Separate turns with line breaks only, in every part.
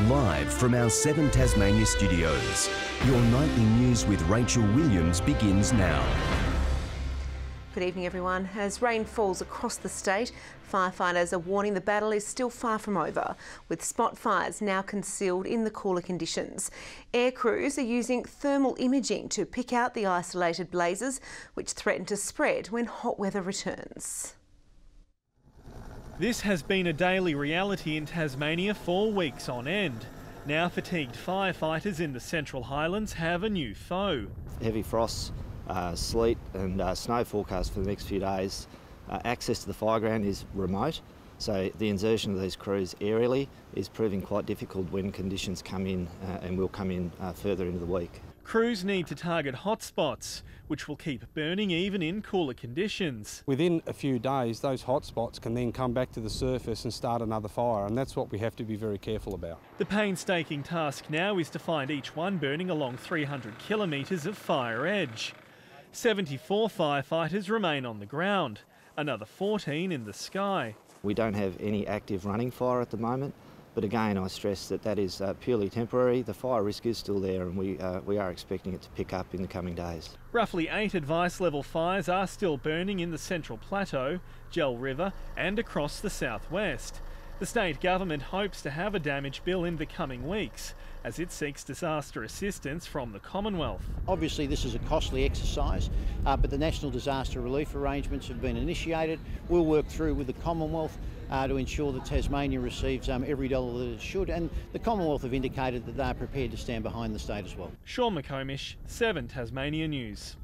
Live from our 7 Tasmania studios, your nightly news with Rachel Williams begins now.
Good evening, everyone. As rain falls across the state, firefighters are warning the battle is still far from over, with spot fires now concealed in the cooler conditions. Air crews are using thermal imaging to pick out the isolated blazes, which threaten to spread when hot weather returns.
This has been a daily reality in Tasmania for weeks on end. Now fatigued firefighters in the Central Highlands have a new foe.
Heavy frosts, sleet and snow forecast for the next few days. Access to the fireground is remote, so the insertion of these crews aerially is proving quite difficult when conditions come in and will come in further into the week.
Crews need to target hotspots, which will keep burning even in cooler conditions.
Within a few days, those hotspots can then come back to the surface and start another fire, and that's what we have to be very careful about.
The painstaking task now is to find each one burning along 300 kilometres of fire edge. 74 firefighters remain on the ground, another 14 in the sky.
We don't have any active running fire at the moment, but again I stress that that is purely temporary. The fire risk is still there and we are expecting it to pick up in the coming days.
Roughly 8 advice level fires are still burning in the Central Plateau, Gel River and across the southwest. The state government hopes to have a damage bill in the coming weeks as it seeks disaster assistance from the Commonwealth.
Obviously this is a costly exercise, but the National Disaster Relief Arrangements have been initiated. We'll work through with the Commonwealth to ensure that Tasmania receives every dollar that it should, and the Commonwealth have indicated that they are prepared to stand behind the state as well.
Sean McComish, 7 Tasmania News.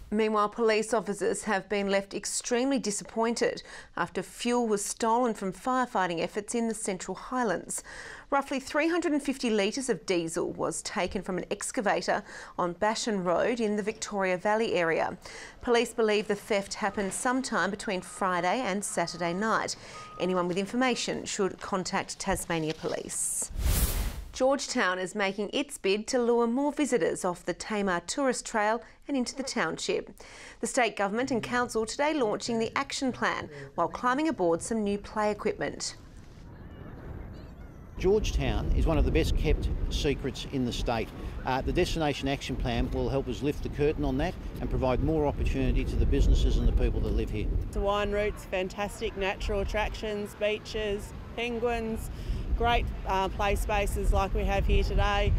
Meanwhile, police officers have been left extremely disappointed after fuel was stolen from firefighting efforts in the Central Highlands. Roughly 350 litres of diesel was taken from an excavator on Bashan Road in the Victoria Valley area. Police believe the theft happened sometime between Friday and Saturday night. Anyone with information should contact Tasmania Police. Georgetown is making its bid to lure more visitors off the Tamar Tourist Trail and into the township. The state government and council today launching the action plan while climbing aboard some new play equipment.
Georgetown is one of the best kept secrets in the state. The Destination Action Plan will help us lift the curtain on that and provide more opportunity to the businesses and the people that live here.
The wine routes, fantastic natural attractions, beaches, penguins, great play spaces like we have here today.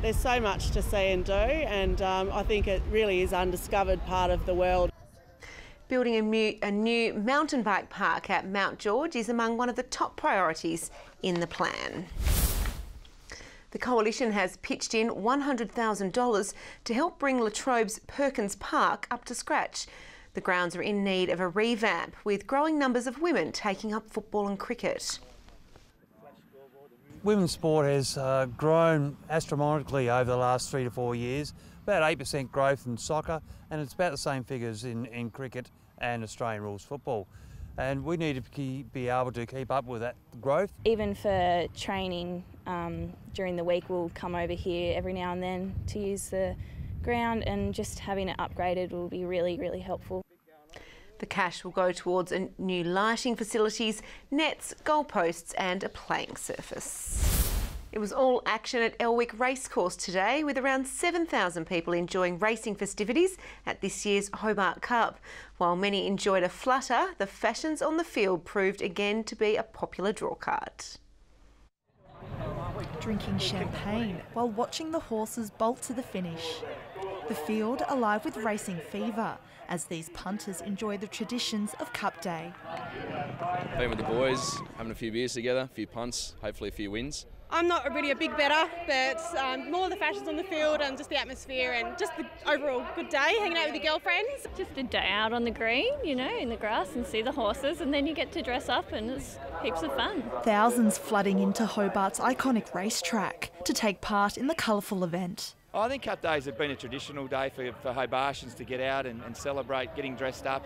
There's so much to see and do, and I think it really is undiscovered part of the world.
Building a new mountain bike park at Mount George is among one of the top priorities in the plan. The Coalition has pitched in $100,000 to help bring La Trobe's Perkins Park up to scratch. The grounds are in need of a revamp, with growing numbers of women taking up football and cricket.
Women's sport has grown astronomically over the last 3 to 4 years, about 8% growth in soccer, and it's about the same figures in cricket and Australian rules football. And we need to be able to keep up with that growth.
Even for training during the week, we'll come over here every now and then to use the ground, and just having it upgraded will be really, really helpful.
The cash will go towards new lighting facilities, nets, goalposts and a playing surface. It was all action at Elwick Racecourse today, with around 7,000 people enjoying racing festivities at this year's Hobart Cup. While many enjoyed a flutter, the fashions on the field proved again to be a popular drawcard.
Drinking champagne while watching the horses bolt to the finish. The field alive with racing fever as these punters enjoy the traditions of Cup Day.
Being with the boys, having a few beers together, a few punts, hopefully a few wins.
I'm not really a big bettor, but more the fashions on the field and just the atmosphere and just the overall good day, hanging out with your girlfriends.
Just a day out on the green, you know, in the grass and see the horses, and then you get to dress up and it's heaps of fun.
Thousands flooding into Hobart's iconic racetrack to take part in the colourful event.
I think Cup Days have been a traditional day for Hobartians to get out and celebrate getting dressed up.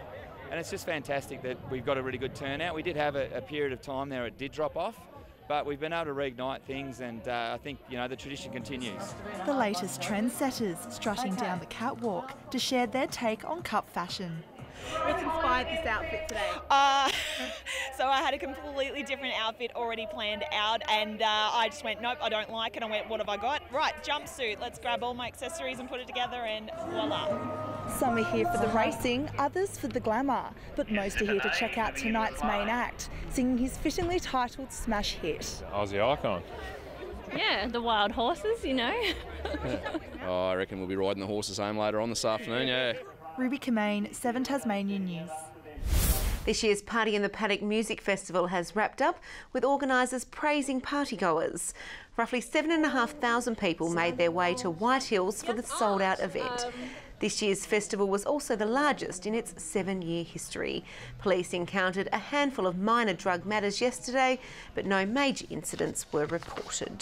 And it's just fantastic that we've got a really good turnout. We did have a period of time there it did drop off, but we've been able to reignite things, and I think, you know, the tradition continues.
The latest trendsetters strutting down the catwalk to share their take on Cup fashion.
It's inspired the
outfit today?
So I had a completely different outfit already planned out, and I just went, nope, I don't like it. I went, what have I got? Right, jumpsuit. Let's grab all my accessories and put it together, and voila.
Some are here for the racing, others for the glamour, but most are here to check out tonight's main act, singing his fittingly titled smash hit.
Aussie icon.
Yeah, the wild horses, you know.
Oh, I reckon we'll be riding the horses home later on this afternoon, yeah.
Ruby COMMANE, 7 Tasmanian News.
This year's Party in the Paddock Music Festival has wrapped up, with organisers praising partygoers. Roughly 7,500 people made their way to White Hills for the sold-out event. This year's festival was also the largest in its 7-year history. Police encountered a handful of minor drug matters yesterday, but no major incidents were reported.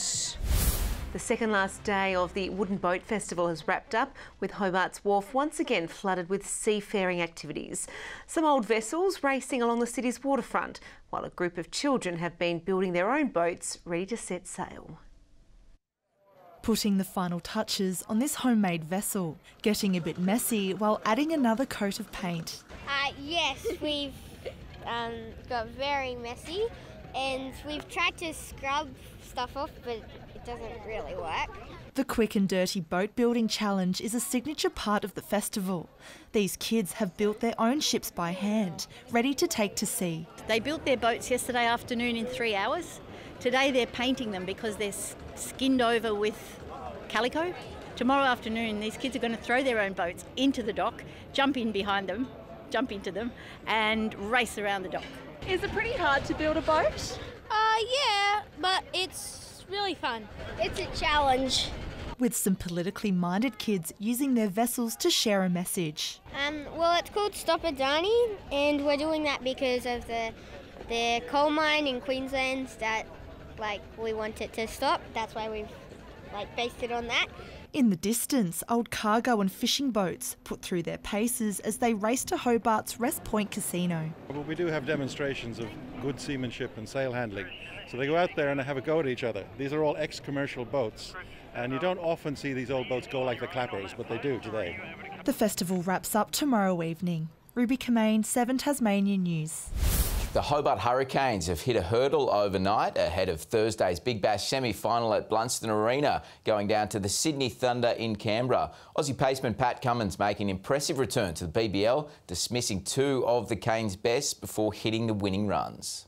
The second last day of the Wooden Boat Festival has wrapped up, with Hobart's Wharf once again flooded with seafaring activities. Some old vessels racing along the city's waterfront, while a group of children have been building their own boats ready to set sail.
Putting the final touches on this homemade vessel, getting a bit messy while adding another coat of paint.
Yes, we've got very messy, and we've tried to scrub stuff off, but it doesn't really work.
The Quick and Dirty Boat Building Challenge is a signature part of the festival. These kids have built their own ships by hand, ready to take to sea.
They built their boats yesterday afternoon in 3 hours. Today they're painting them because they're skinned over with calico. Tomorrow afternoon these kids are going to throw their own boats into the dock, jump in behind them, jump into them and race around the dock.
Is it pretty hard to build a boat?
Yeah, but it's really fun. It's a challenge.
With some politically minded kids using their vessels to share a message.
Well, it's called Stop Adani, and we're doing that because of the coal mine in Queensland that we want it to stop. That's why we've based it on that.
In the distance, old cargo and fishing boats put through their paces as they race to Hobart's Rest Point Casino.
Well, we do have demonstrations of good seamanship and sail handling. So they go out there and they have a go at each other. These are all ex-commercial boats, and you don't often see these old boats go like the clappers, but they do today.
The festival wraps up tomorrow evening. Ruby COMMANE, 7 Tasmanian News.
The Hobart Hurricanes have hit a hurdle overnight ahead of Thursday's Big Bash semi-final at Blunston Arena, going down to the Sydney Thunder in Canberra. Aussie paceman Pat Cummins making an impressive return to the BBL, dismissing 2 of the Canes' best before hitting the winning runs.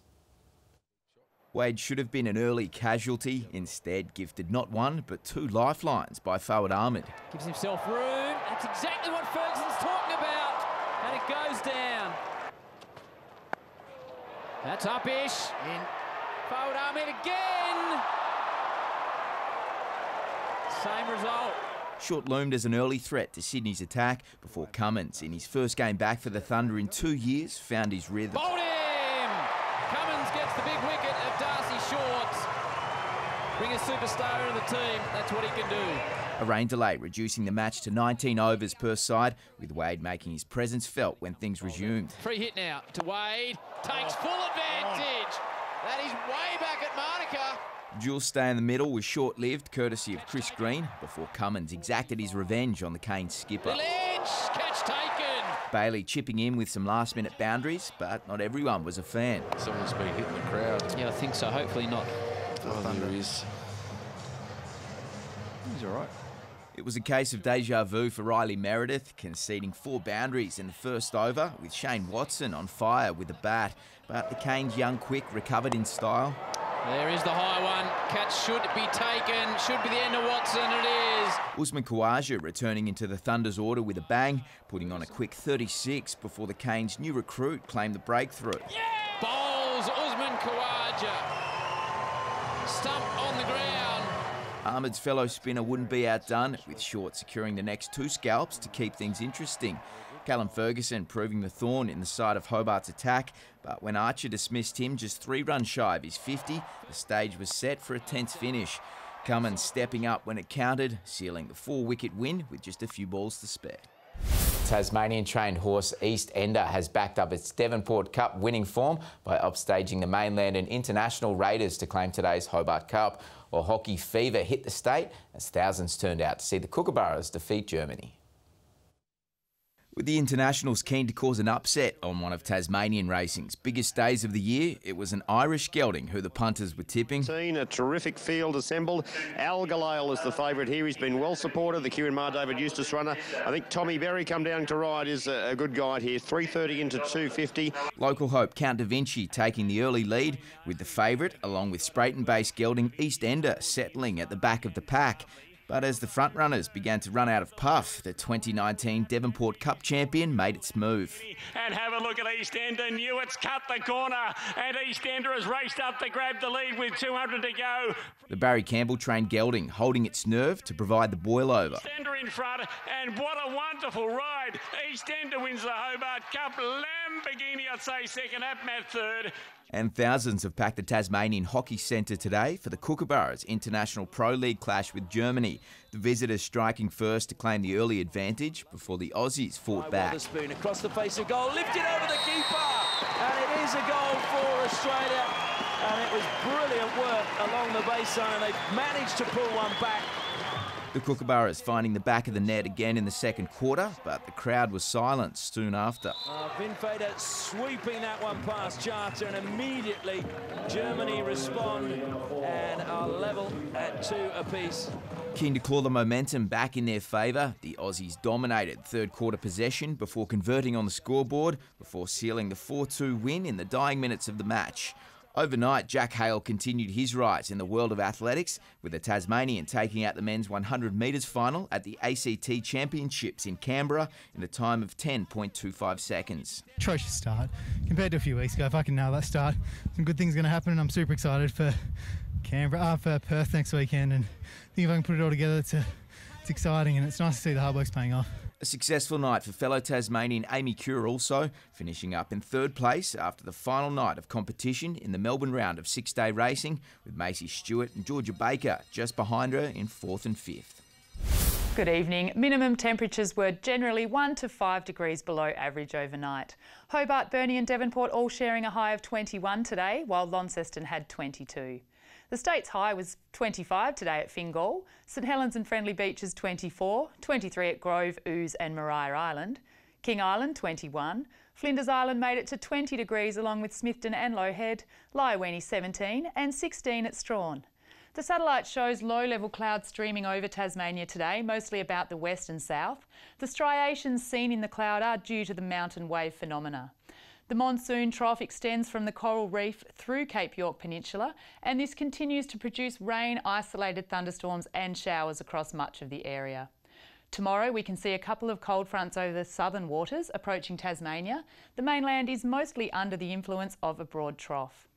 Wade should have been an early casualty, instead gifted not 1 but 2 lifelines by forward Ahmed.
Gives himself room, that's exactly what Ferguson's talking about, and it goes down. That's up-ish, in forward Ahmed again. Same result.
Short loomed as an early threat to Sydney's attack before Cummins, in his first game back for the Thunder in 2 years, found his rhythm.
Bowled him! Cummins gets the big wicket of Darcy Shorts. Bring a superstar into the team, that's what he can do.
A rain delay reducing the match to 19 overs per side, with Wade making his presence felt when things resumed.
Free hit now to Wade, takes full advantage. That is way back at Monica.
Dual stay in the middle was short-lived, courtesy of Chris Green, before Cummins exacted his revenge on the Canes skipper.
The ledge, catch taken.
Bailey chipping in with some last-minute boundaries, but not everyone was a fan.
Someone's been hitting the crowd.
Yeah, I think so. Hopefully not.
There is. He's all right.
It was a case of deja vu for Riley Meredith, conceding 4 boundaries in the first over, with Shane Watson on fire with a bat. But the Canes' young quick recovered in style.
There is the high one. Catch should be taken. Should be the end of Watson. It is.
Usman Khawaja returning into the Thunder's order with a bang, putting on a quick 36 before the Canes' new recruit claimed the breakthrough.
Yeah! Bowls Usman Khawaja. Stump on the ground.
Ahmed's fellow spinner wouldn't be outdone, with Short securing the next 2 scalps to keep things interesting. Callum Ferguson proving the thorn in the side of Hobart's attack, but when Archer dismissed him just 3 runs shy of his 50, the stage was set for a tense finish. Cummins stepping up when it counted, sealing the 4-wicket win with just a few balls to spare.
Tasmanian-trained horse East Ender has backed up its Devonport Cup winning form by upstaging the mainland and international raiders to claim today's Hobart Cup, while hockey fever hit the state as thousands turned out to see the Kookaburras defeat Germany.
With the internationals keen to cause an upset on one of Tasmanian racing's biggest days of the year, it was an Irish gelding who the punters were tipping.
A terrific field assembled. GLENORCHY is the favourite here. He's been well supported. The Q and Mar David Eustace runner. I think Tommy Berry come down to ride is a good guide here. 3:30 into 2:50.
Local hope Count Da Vinci taking the early lead, with the favourite, along with Sprayton-based gelding East Ender, settling at the back of the pack. But as the front-runners began to run out of puff, the 2019 Devonport Cup champion made its move.
And have a look at East Ender. Newitt's cut the corner, and East Ender has raced up to grab the lead with 200 to go.
The Barry Campbell-trained gelding holding its nerve to provide the boil-over.
East Ender in front, and what a wonderful ride. East Ender wins the Hobart Cup. Lamborghini, I'd say, second, Apmat third.
And thousands have packed the Tasmanian Hockey Centre today for the Kookaburras International Pro League clash with Germany. The visitors striking first to claim the early advantage before the Aussies fought back.
Witherspoon across the face of goal, lifted over the keeper, and it is a goal for Australia. And it was brilliant work along the base zone. They've managed to pull one back.
The Kookaburras finding the back of the net again in the second quarter, but the crowd was silenced soon after.
Vinfader sweeping that one past Charter, and immediately Germany respond and are level at 2 apiece.
Keen to claw the momentum back in their favour, the Aussies dominated third quarter possession before converting on the scoreboard, before sealing the 4-2 win in the dying minutes of the match. Overnight, Jack Hale continued his rise in the world of athletics, with the Tasmanian taking out the men's 100 metres final at the ACT Championships in Canberra in a time of 10.25 seconds.
Atrocious start compared to a few weeks ago. If I can nail that start, some good things are going to happen, and I'm super excited for for Perth next weekend, and I think if I can put it all together, it's exciting, and it's nice to see the hard work's paying off.
A successful night for fellow Tasmanian Amy Cure also, finishing up in third place after the final night of competition in the Melbourne round of 6-day racing, with Macy Stewart and Georgia Baker just behind her in 4th and 5th.
Good evening. Minimum temperatures were generally 1 to 5 degrees below average overnight. Hobart, Burnie and Devonport all sharing a high of 21 today, while Launceston had 22. The state's high was 25 today at Fingal, St Helens and Friendly Beaches 24, 23 at Grove, Ouse and Maria Island, King Island 21, Flinders Island made it to 20 degrees along with Smithton and Low Head, Lyowini 17 and 16 at Strawn. The satellite shows low-level clouds streaming over Tasmania today, mostly about the west and south. The striations seen in the cloud are due to the mountain wave phenomena. The monsoon trough extends from the Coral Reef through Cape York Peninsula, and this continues to produce rain, isolated thunderstorms and showers across much of the area. Tomorrow we can see a couple of cold fronts over the southern waters approaching Tasmania. The mainland is mostly under the influence of a broad trough.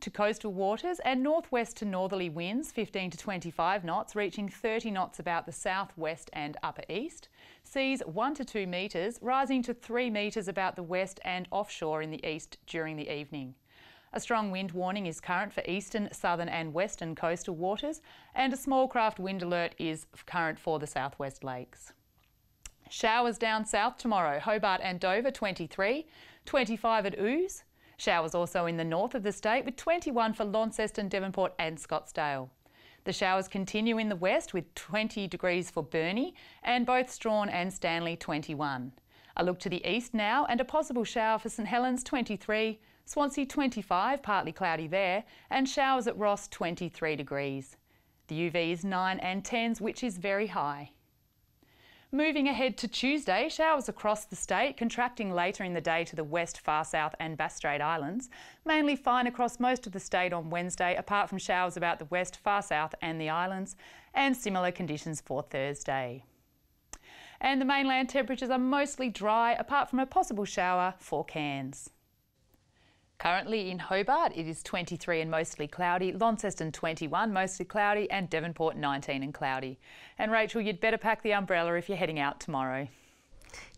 To coastal waters and northwest to northerly winds 15 to 25 knots, reaching 30 knots about the southwest and upper east. Seas 1 to 2 metres, rising to 3 metres about the west and offshore in the east during the evening. A strong wind warning is current for eastern, southern and western coastal waters, and a small craft wind alert is current for the southwest lakes. Showers down south tomorrow, Hobart and Dover 23, 25 at Ouse. Showers also in the north of the state with 21 for Launceston, Devonport and Scottsdale. The showers continue in the west with 20 degrees for Burnie and both Strawn and Stanley 21. A look to the east now and a possible shower for St Helens 23, Swansea 25, partly cloudy there, and showers at Ross 23 degrees. The UV is 9 and 10s, which is very high. Moving ahead to Tuesday, showers across the state, contracting later in the day to the west, far south and Bass Strait Islands. Mainly fine across most of the state on Wednesday, apart from showers about the west, far south and the islands, and similar conditions for Thursday. And the mainland temperatures are mostly dry, apart from a possible shower for Cairns. Currently in Hobart, it is 23 and mostly cloudy, Launceston 21, mostly cloudy, and Devonport 19 and cloudy. And Rachel, you'd better pack the umbrella if you're heading out tomorrow.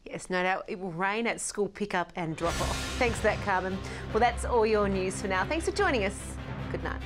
Yes, no doubt it will rain at school pickup and drop off. Thanks for that, Carmen. Well, that's all your news for now. Thanks for joining us. Good night.